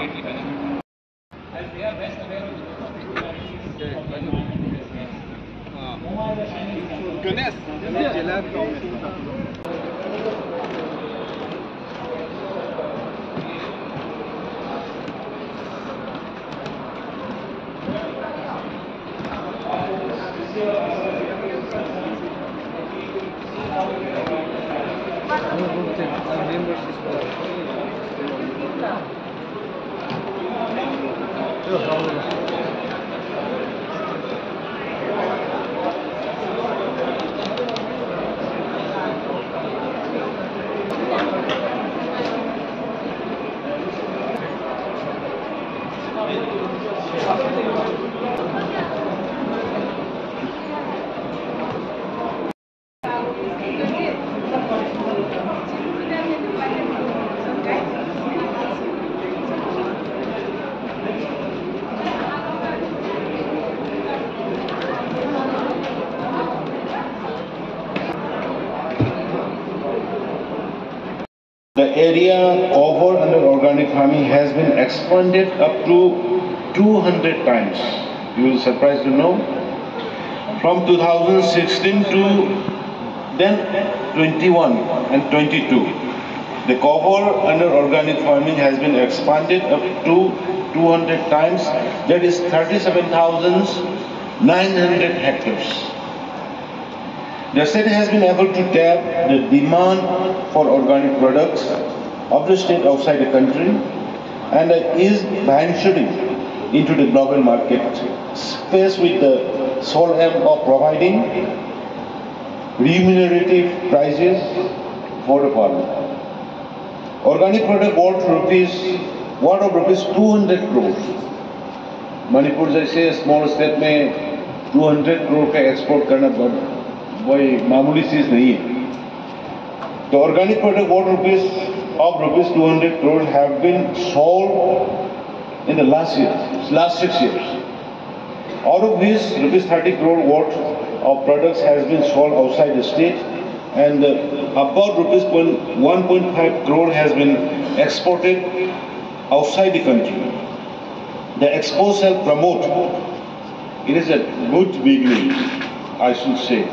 they are best aware of the peculiarities of the environment. Ganesh, The area covered under organic farming has been expanded up to 200 times. You will be surprised to know. From 2016 to then 21 and 22, the cover under organic farming has been expanded up to 200 times. That is 37,900 hectares. The state has been able to tap the demand for organic products of the state outside the country and is venturing into the global market space with the sole aim of providing remunerative prices for the farmer. Organic product worth of rupees 200 crores. Manipur जैसे small state में 200 crore का export करना वही मामूली चीज नहीं है. The organic product worth of rupees 200 crores have been sold in the last 6 years. Out of this, rupees 30 crore worth of products has been sold outside the state, and about rupees 1.5 crore has been exported outside the country. The expo shall promote. It is a good beginning, I should say.